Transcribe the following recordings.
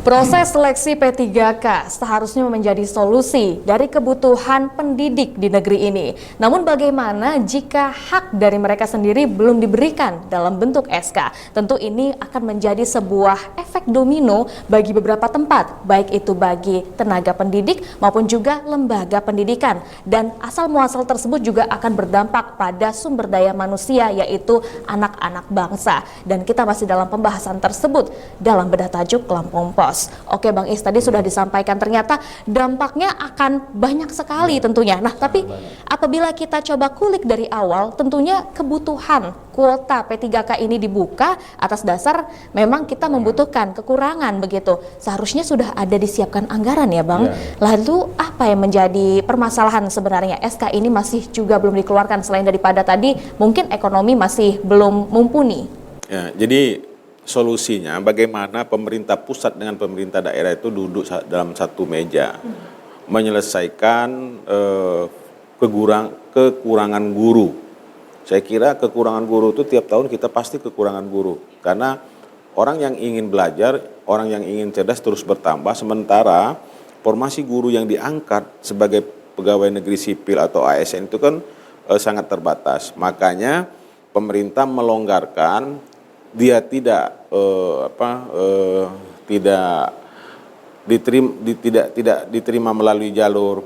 Proses seleksi P3K seharusnya menjadi solusi dari kebutuhan pendidik di negeri ini. Namun bagaimana jika hak dari mereka sendiri belum diberikan dalam bentuk SK? Tentu ini akan menjadi sebuah efek domino bagi beberapa tempat, baik itu bagi tenaga pendidik maupun juga lembaga pendidikan. Dan asal muasal tersebut juga akan berdampak pada sumber daya manusia, yaitu anak-anak bangsa. Dan kita masih dalam pembahasan tersebut dalam bedah tajuk Lampung Pos. Oke Bang Is, tadi sudah disampaikan ternyata dampaknya akan banyak sekali tentunya. Nah, tapi apabila kita coba kulik dari awal, tentunya kebutuhan kuota P3K ini dibuka atas dasar memang kita membutuhkan kekurangan begitu. Seharusnya sudah ada disiapkan anggaran ya Bang. Lalu apa yang menjadi permasalahan sebenarnya? SK ini masih juga belum dikeluarkan selain daripada tadi mungkin ekonomi masih belum mumpuni. Ya, jadi solusinya bagaimana pemerintah pusat dengan pemerintah daerah itu duduk dalam satu meja menyelesaikan kekurangan guru. Saya kira kekurangan guru itu tiap tahun kita pasti kekurangan guru, karena orang yang ingin belajar, orang yang ingin cerdas terus bertambah, sementara formasi guru yang diangkat sebagai pegawai negeri sipil atau ASN itu kan sangat terbatas. Makanya pemerintah melonggarkan, dia tidak diterima melalui jalur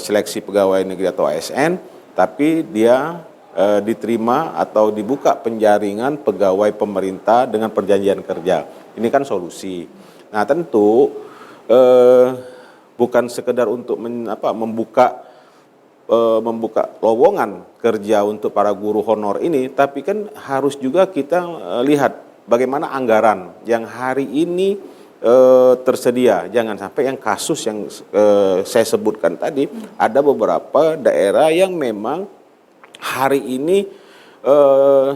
seleksi pegawai negeri atau ASN, tapi dia diterima atau dibuka penjaringan pegawai pemerintah dengan perjanjian kerja. Ini kan solusi. Nah, tentu bukan sekedar untuk membuka lowongan kerja untuk para guru honor ini, tapi kan harus juga kita lihat bagaimana anggaran yang hari ini tersedia. Jangan sampai yang kasus yang saya sebutkan tadi, ada beberapa daerah yang memang hari ini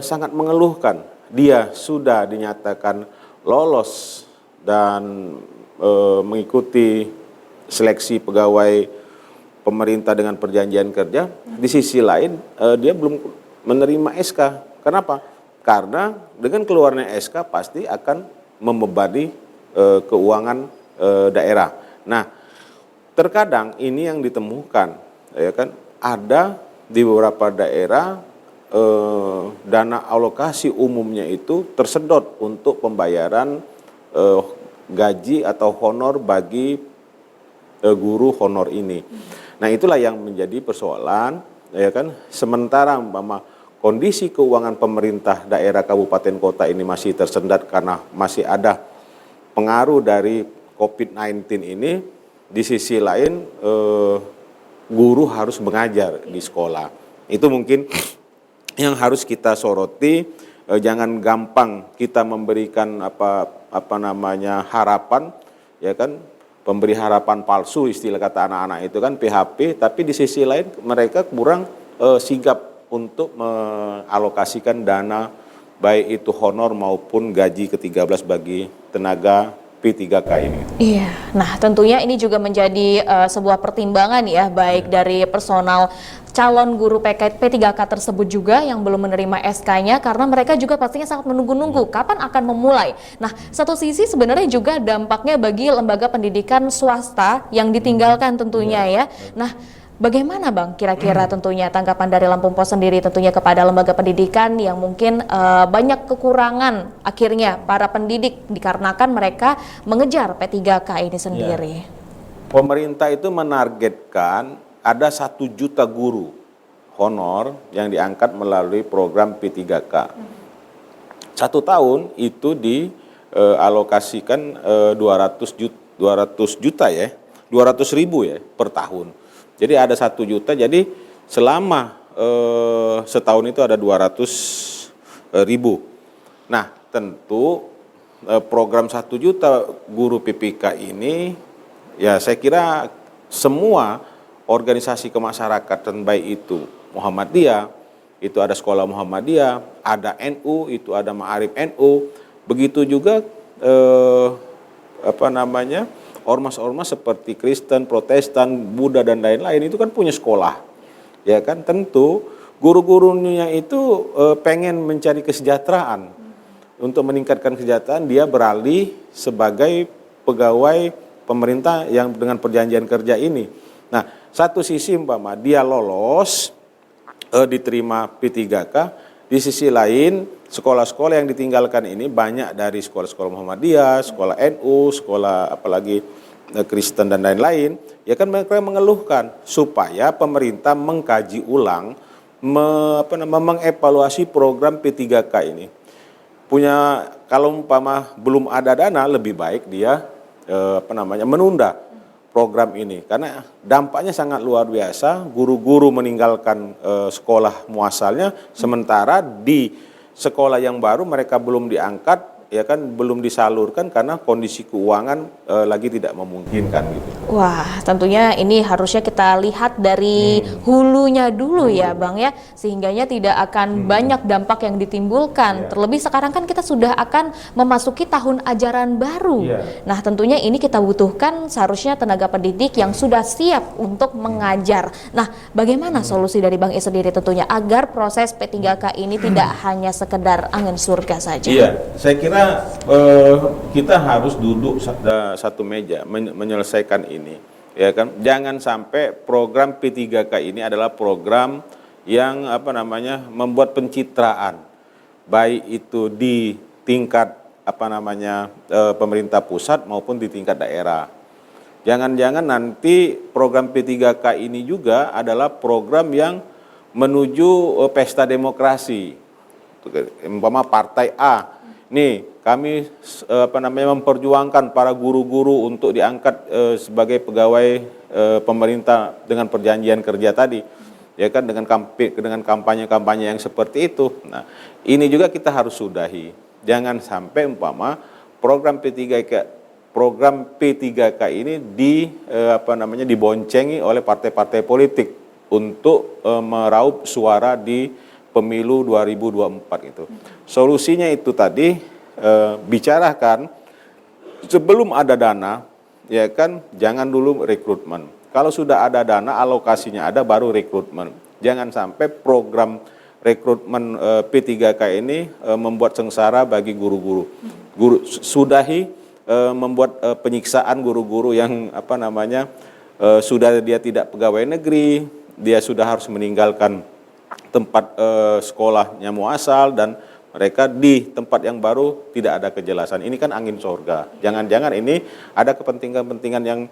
sangat mengeluhkan. Dia sudah dinyatakan lolos dan mengikuti seleksi pegawai pemerintah dengan perjanjian kerja, di sisi lain dia belum menerima SK. Kenapa? Karena dengan keluarnya SK pasti akan membebani keuangan daerah. Nah, terkadang ini yang ditemukan, ya kan, ada di beberapa daerah dana alokasi umumnya itu tersedot untuk pembayaran gaji atau honor bagi guru honor ini. Nah, itulah yang menjadi persoalan, ya kan. Sementara kondisi keuangan pemerintah daerah kabupaten kota ini masih tersendat karena masih ada pengaruh dari COVID-19 ini, di sisi lain guru harus mengajar di sekolah. Itu mungkin yang harus kita soroti. Jangan gampang kita memberikan harapan, ya kan. Pemberi harapan palsu, istilah kata anak-anak itu kan PHP, tapi di sisi lain mereka kurang sigap untuk mengalokasikan dana baik itu honor maupun gaji ke-13 bagi tenaga P3K ini. Iya, nah tentunya ini juga menjadi sebuah pertimbangan ya, baik dari personal calon guru P3K tersebut juga yang belum menerima SK-nya, karena mereka juga pastinya sangat menunggu-nunggu kapan akan memulai. Nah, satu sisi sebenarnya juga dampaknya bagi lembaga pendidikan swasta yang ditinggalkan tentunya ya. Nah, bagaimana Bang kira-kira tentunya tanggapan dari Lampung Pos sendiri tentunya kepada lembaga pendidikan yang mungkin banyak kekurangan akhirnya para pendidik dikarenakan mereka mengejar P3K ini sendiri. Pemerintah itu menargetkan ada 1 juta guru honor yang diangkat melalui program P3K. 1 tahun itu dialokasikan 200 juta ya, 200 ribu ya per tahun. Jadi ada 1 juta, jadi selama setahun itu ada 200 ribu. Nah, tentu program 1 juta guru PPK ini, ya saya kira semua organisasi kemasyarakatan, baik itu Muhammadiyah, itu ada sekolah Muhammadiyah, ada NU, itu ada Ma'arif NU, begitu juga ormas-ormas seperti Kristen, Protestan, Buddha dan lain-lain itu kan punya sekolah, ya kan. Tentu guru-gurunya itu pengen mencari kesejahteraan. Untuk meningkatkan kesejahteraan dia beralih sebagai pegawai pemerintah yang dengan perjanjian kerja ini. Nah, satu sisi umpama dia lolos diterima P3K, di sisi lain sekolah-sekolah yang ditinggalkan ini banyak dari sekolah-sekolah Muhammadiyah, sekolah NU, sekolah apalagi Kristen dan lain-lain, ya kan mereka mengeluhkan supaya pemerintah mengkaji ulang, mengevaluasi program P3K ini. Kalau umpama belum ada dana, lebih baik dia menunda program ini karena dampaknya sangat luar biasa. Guru-guru meninggalkan sekolah muasalnya, sementara di sekolah yang baru mereka belum diangkat, ya kan, belum disalurkan karena kondisi keuangan lagi tidak memungkinkan gitu. Wah, tentunya ini harusnya kita lihat dari hulunya dulu ya Bang ya, sehingganya tidak akan banyak dampak yang ditimbulkan. Terlebih sekarang kan kita sudah akan memasuki tahun ajaran baru. Nah, tentunya ini kita butuhkan seharusnya tenaga pendidik yang sudah siap untuk mengajar. Nah, bagaimana solusi dari Bang Is sendiri tentunya agar proses P3K ini tidak hanya sekedar angin surga saja? Iya, saya kira kita harus duduk satu meja menyelesaikan ini, ya kan? Jangan sampai program P3K ini adalah program yang membuat pencitraan, baik itu di tingkat pemerintah pusat maupun di tingkat daerah. Jangan-jangan nanti program P3K ini juga adalah program yang menuju pesta demokrasi. Umpama partai A, nih kami memperjuangkan para guru-guru untuk diangkat sebagai pegawai pemerintah dengan perjanjian kerja tadi, ya kan, dengan kampanye-kampanye yang seperti itu. Nah, ini juga kita harus sudahi. Jangan sampai umpama program P3K ini diboncengi oleh partai-partai politik untuk meraup suara di pemilu 2024 itu. Solusinya itu tadi bicarakan sebelum ada dana, ya kan, jangan dulu rekrutmen. Kalau sudah ada dana, alokasinya ada, baru rekrutmen. Jangan sampai program rekrutmen P3K ini membuat sengsara bagi guru-guru. Sudahi membuat penyiksaan guru-guru yang sudah dia tidak pegawai negeri, dia sudah harus meninggalkan tempat sekolahnya muasal dan mereka di tempat yang baru tidak ada kejelasan. Ini kan angin surga. Jangan-jangan ini ada kepentingan-kepentingan yang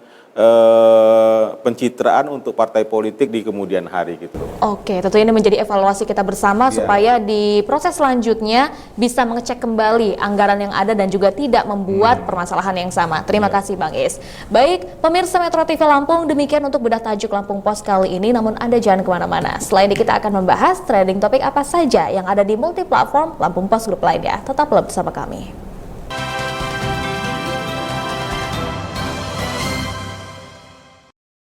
pencitraan untuk partai politik di kemudian hari gitu. Oke, tentunya ini menjadi evaluasi kita bersama supaya di proses selanjutnya bisa mengecek kembali anggaran yang ada dan juga tidak membuat permasalahan yang sama. Terima kasih Bang Is. Baik, pemirsa Metro TV Lampung, demikian untuk bedah tajuk Lampung Pos kali ini, namun Anda jangan kemana-mana. Selain ini kita akan membahas trending topik apa saja yang ada di multi platform Lampung Pos Group lainnya. Tetaplah bersama kami.